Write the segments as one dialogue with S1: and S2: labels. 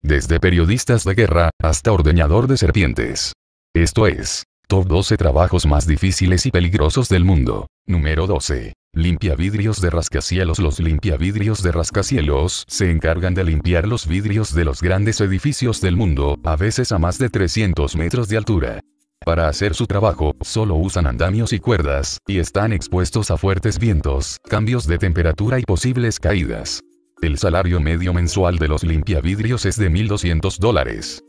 S1: desde periodistas de guerra, hasta ordeñador de serpientes. Esto es, Top 12 trabajos más difíciles y peligrosos del mundo. Número 12. Limpiavidrios de rascacielos. Los limpiavidrios de rascacielos se encargan de limpiar los vidrios de los grandes edificios del mundo, a veces a más de 300 metros de altura. Para hacer su trabajo, solo usan andamios y cuerdas, y están expuestos a fuertes vientos, cambios de temperatura y posibles caídas. El salario medio mensual de los limpiavidrios es de $1,200.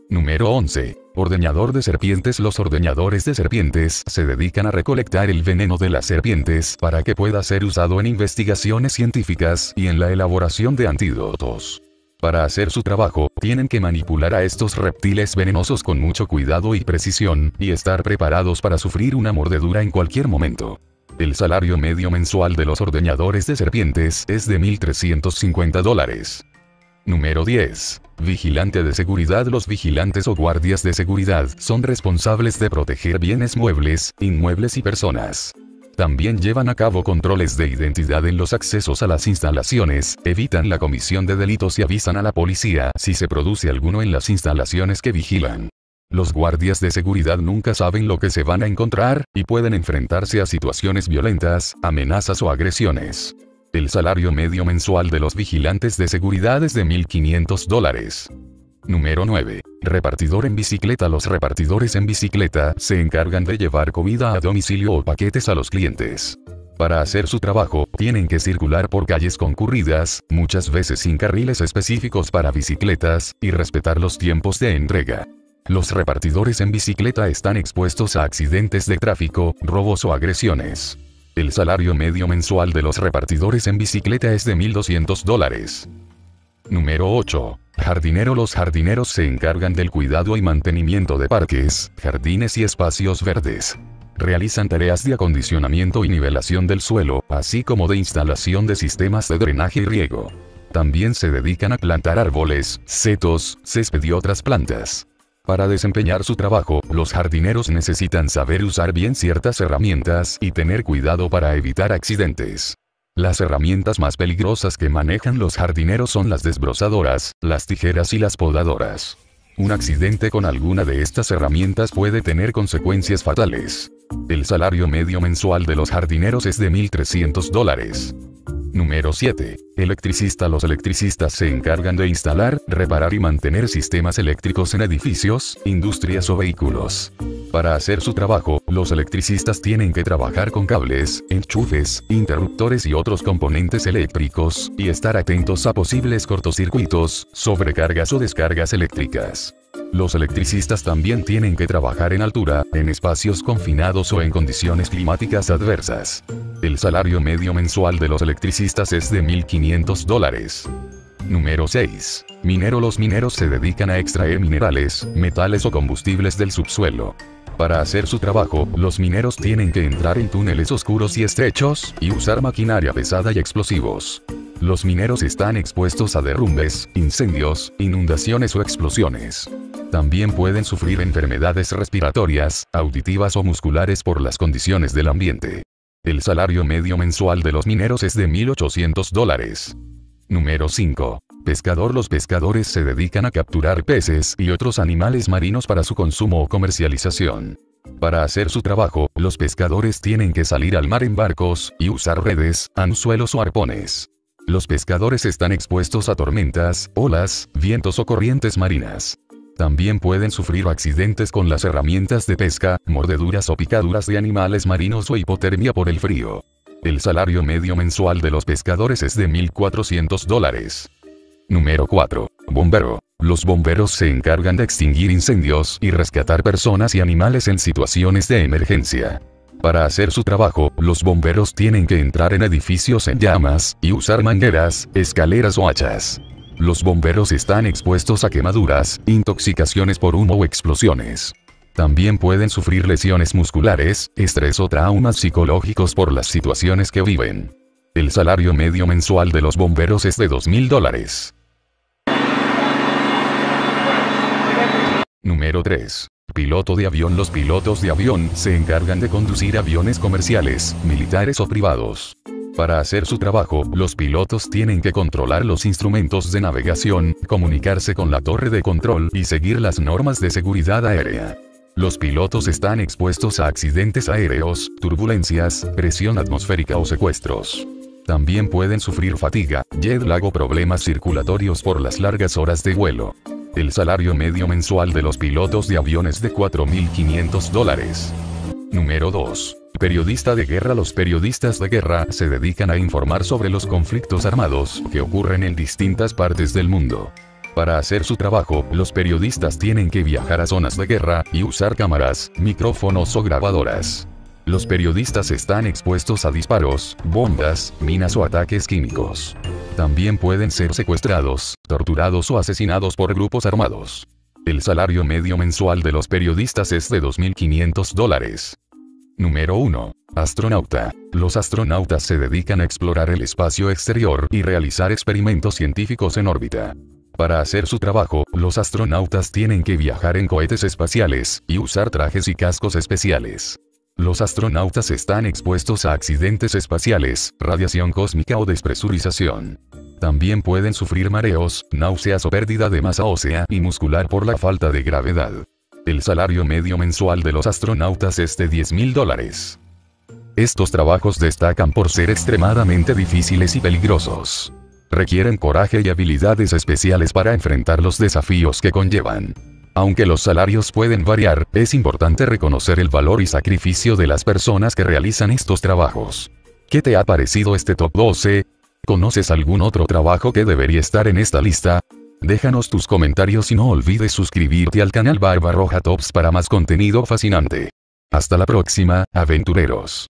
S1: Número 11. Ordeñador de serpientes. Los ordeñadores de serpientes se dedican a recolectar el veneno de las serpientes para que pueda ser usado en investigaciones científicas y en la elaboración de antídotos. Para hacer su trabajo, tienen que manipular a estos reptiles venenosos con mucho cuidado y precisión, y estar preparados para sufrir una mordedura en cualquier momento. El salario medio mensual de los ordeñadores de serpientes es de $1,350. Número 10. Vigilante de seguridad. Los vigilantes o guardias de seguridad son responsables de proteger bienes muebles, inmuebles y personas. También llevan a cabo controles de identidad en los accesos a las instalaciones, evitan la comisión de delitos y avisan a la policía si se produce alguno en las instalaciones que vigilan. Los guardias de seguridad nunca saben lo que se van a encontrar, y pueden enfrentarse a situaciones violentas, amenazas o agresiones. El salario medio mensual de los vigilantes de seguridad es de $1,500. Número 9. Repartidor en bicicleta. Los repartidores en bicicleta se encargan de llevar comida a domicilio o paquetes a los clientes. Para hacer su trabajo, tienen que circular por calles concurridas, muchas veces sin carriles específicos para bicicletas, y respetar los tiempos de entrega. Los repartidores en bicicleta están expuestos a accidentes de tráfico, robos o agresiones. El salario medio mensual de los repartidores en bicicleta es de $1,200. Número 8. Jardinero. Los jardineros se encargan del cuidado y mantenimiento de parques, jardines y espacios verdes. Realizan tareas de acondicionamiento y nivelación del suelo, así como de instalación de sistemas de drenaje y riego. También se dedican a plantar árboles, setos, césped y otras plantas. Para desempeñar su trabajo, los jardineros necesitan saber usar bien ciertas herramientas y tener cuidado para evitar accidentes. Las herramientas más peligrosas que manejan los jardineros son las desbrozadoras, las tijeras y las podadoras. Un accidente con alguna de estas herramientas puede tener consecuencias fatales. El salario medio mensual de los jardineros es de $1,300. Número 7. Electricista. Los electricistas se encargan de instalar, reparar y mantener sistemas eléctricos en edificios, industrias o vehículos. Para hacer su trabajo, los electricistas tienen que trabajar con cables, enchufes, interruptores y otros componentes eléctricos, y estar atentos a posibles cortocircuitos, sobrecargas o descargas eléctricas. Los electricistas también tienen que trabajar en altura, en espacios confinados o en condiciones climáticas adversas. El salario medio mensual de los electricistas es de $1,500. Número 6. Minero. Los mineros se dedican a extraer minerales, metales o combustibles del subsuelo. Para hacer su trabajo, los mineros tienen que entrar en túneles oscuros y estrechos, y usar maquinaria pesada y explosivos. Los mineros están expuestos a derrumbes, incendios, inundaciones o explosiones. También pueden sufrir enfermedades respiratorias, auditivas o musculares por las condiciones del ambiente. El salario medio mensual de los mineros es de $1,800. Número 5. Pescador. Los pescadores se dedican a capturar peces y otros animales marinos para su consumo o comercialización. Para hacer su trabajo, los pescadores tienen que salir al mar en barcos, y usar redes, anzuelos o arpones. Los pescadores están expuestos a tormentas, olas, vientos o corrientes marinas. También pueden sufrir accidentes con las herramientas de pesca, mordeduras o picaduras de animales marinos o hipotermia por el frío. El salario medio mensual de los pescadores es de $1,400. Número 4. Bombero. Los bomberos se encargan de extinguir incendios y rescatar personas y animales en situaciones de emergencia. Para hacer su trabajo, los bomberos tienen que entrar en edificios en llamas, y usar mangueras, escaleras o hachas. Los bomberos están expuestos a quemaduras, intoxicaciones por humo o explosiones. También pueden sufrir lesiones musculares, estrés o traumas psicológicos por las situaciones que viven. El salario medio mensual de los bomberos es de $2,000. Número 3. Piloto de avión. Los pilotos de avión se encargan de conducir aviones comerciales, militares o privados. Para hacer su trabajo, los pilotos tienen que controlar los instrumentos de navegación, comunicarse con la torre de control y seguir las normas de seguridad aérea. Los pilotos están expuestos a accidentes aéreos, turbulencias, presión atmosférica o secuestros. También pueden sufrir fatiga, jet lag o problemas circulatorios por las largas horas de vuelo. El salario medio mensual de los pilotos de aviones de $4.500. Número 2. Periodista de guerra. Los periodistas de guerra se dedican a informar sobre los conflictos armados que ocurren en distintas partes del mundo. Para hacer su trabajo, los periodistas tienen que viajar a zonas de guerra y usar cámaras, micrófonos o grabadoras. Los periodistas están expuestos a disparos, bombas, minas o ataques químicos. También pueden ser secuestrados, torturados o asesinados por grupos armados. El salario medio mensual de los periodistas es de $2.500. Número 1. Astronauta. Los astronautas se dedican a explorar el espacio exterior y realizar experimentos científicos en órbita. Para hacer su trabajo, los astronautas tienen que viajar en cohetes espaciales y usar trajes y cascos especiales. Los astronautas están expuestos a accidentes espaciales, radiación cósmica o despresurización. También pueden sufrir mareos, náuseas o pérdida de masa ósea y muscular por la falta de gravedad. El salario medio mensual de los astronautas es de $10.000. Estos trabajos destacan por ser extremadamente difíciles y peligrosos. Requieren coraje y habilidades especiales para enfrentar los desafíos que conllevan. Aunque los salarios pueden variar, es importante reconocer el valor y sacrificio de las personas que realizan estos trabajos. ¿Qué te ha parecido este top 12? ¿Conoces algún otro trabajo que debería estar en esta lista? Déjanos tus comentarios y no olvides suscribirte al canal Barbarroja Tops para más contenido fascinante. Hasta la próxima, aventureros.